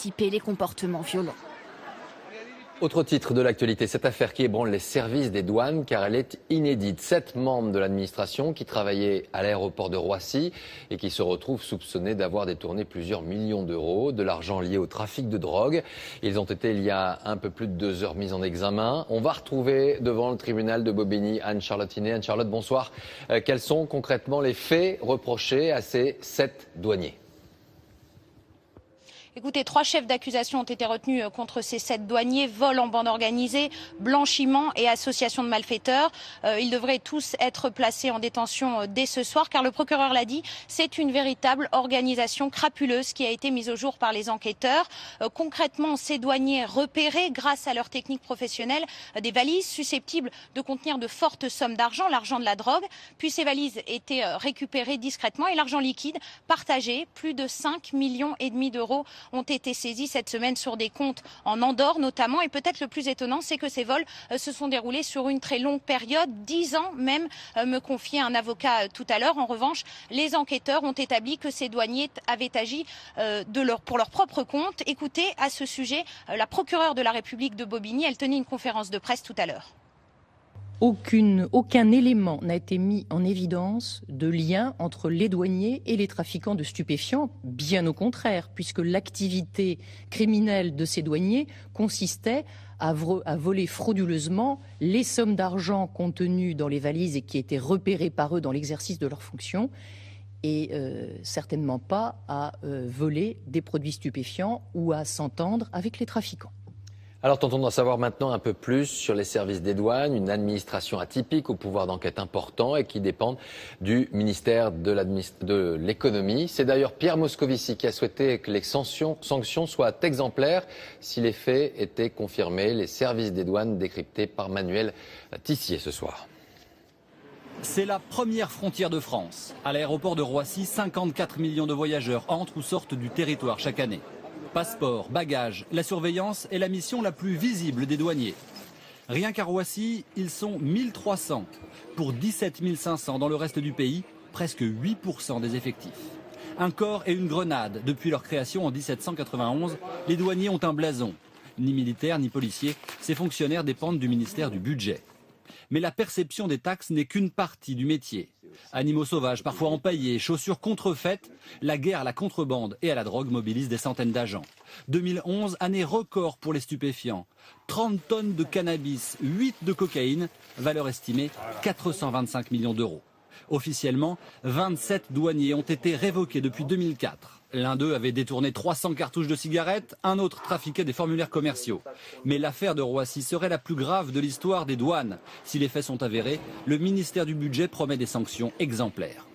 anticiper les comportements violents. Autre titre de l'actualité, cette affaire qui ébranle les services des douanes car elle est inédite. 7 membres de l'administration qui travaillaient à l'aéroport de Roissy et qui se retrouvent soupçonnés d'avoir détourné plusieurs millions d'euros, de l'argent lié au trafic de drogue. Ils ont été il y a un peu plus de 2 heures mis en examen. On va retrouver devant le tribunal de Bobigny Anne-Charlotte Iné. Anne-Charlotte, bonsoir. Quels sont concrètement les faits reprochés à ces 7 douaniers ? Écoutez, 3 chefs d'accusation ont été retenus contre ces 7 douaniers, vol en bande organisée, blanchiment et association de malfaiteurs. Ils devraient tous être placés en détention dès ce soir, car le procureur l'a dit, c'est une véritable organisation crapuleuse qui a été mise au jour par les enquêteurs. Concrètement, ces douaniers repéraient, grâce à leur technique professionnelle, des valises susceptibles de contenir de fortes sommes d'argent, l'argent de la drogue. Puis ces valises étaient récupérées discrètement et l'argent liquide partagé, plus de 5,5 millions d'euros ont été saisis cette semaine sur des comptes en Andorre notamment. Et peut-être le plus étonnant, c'est que ces vols se sont déroulés sur une très longue période, 10 ans même, me confiait un avocat tout à l'heure. En revanche, les enquêteurs ont établi que ces douaniers avaient agi pour leur propre compte. Écoutez, à ce sujet, la procureure de la République de Bobigny, elle tenait une conférence de presse tout à l'heure. Aucun élément n'a été mis en évidence de lien entre les douaniers et les trafiquants de stupéfiants, bien au contraire, puisque l'activité criminelle de ces douaniers consistait à voler frauduleusement les sommes d'argent contenues dans les valises et qui étaient repérées par eux dans l'exercice de leurs fonctions, et certainement pas à voler des produits stupéfiants ou à s'entendre avec les trafiquants. Alors tentons d'en savoir maintenant un peu plus sur les services des douanes, une administration atypique au pouvoir d'enquête important et qui dépendent du ministère de l'économie. C'est d'ailleurs Pierre Moscovici qui a souhaité que les sanctions soient exemplaires. Si les faits étaient confirmés, les services des douanes décryptés par Manuel Tissier ce soir. C'est la première frontière de France. À l'aéroport de Roissy, 54 millions de voyageurs entrent ou sortent du territoire chaque année. Passeport, bagages, la surveillance est la mission la plus visible des douaniers. Rien qu'à Roissy, ils sont 1300 pour 17 500 dans le reste du pays, presque 8% des effectifs. Un corps et une grenade. Depuis leur création en 1791, les douaniers ont un blason. Ni militaires ni policiers, ces fonctionnaires dépendent du ministère du Budget. Mais la perception des taxes n'est qu'une partie du métier. Animaux sauvages, parfois empaillés, chaussures contrefaites, la guerre à la contrebande et à la drogue mobilise des centaines d'agents. 2011, année record pour les stupéfiants. 30 tonnes de cannabis, 8 de cocaïne, valeur estimée 425 millions d'euros. Officiellement, 27 douaniers ont été révoqués depuis 2004. L'un d'eux avait détourné 300 cartouches de cigarettes, un autre trafiquait des formulaires commerciaux. Mais l'affaire de Roissy serait la plus grave de l'histoire des douanes. Si les faits sont avérés, le ministère du Budget promet des sanctions exemplaires.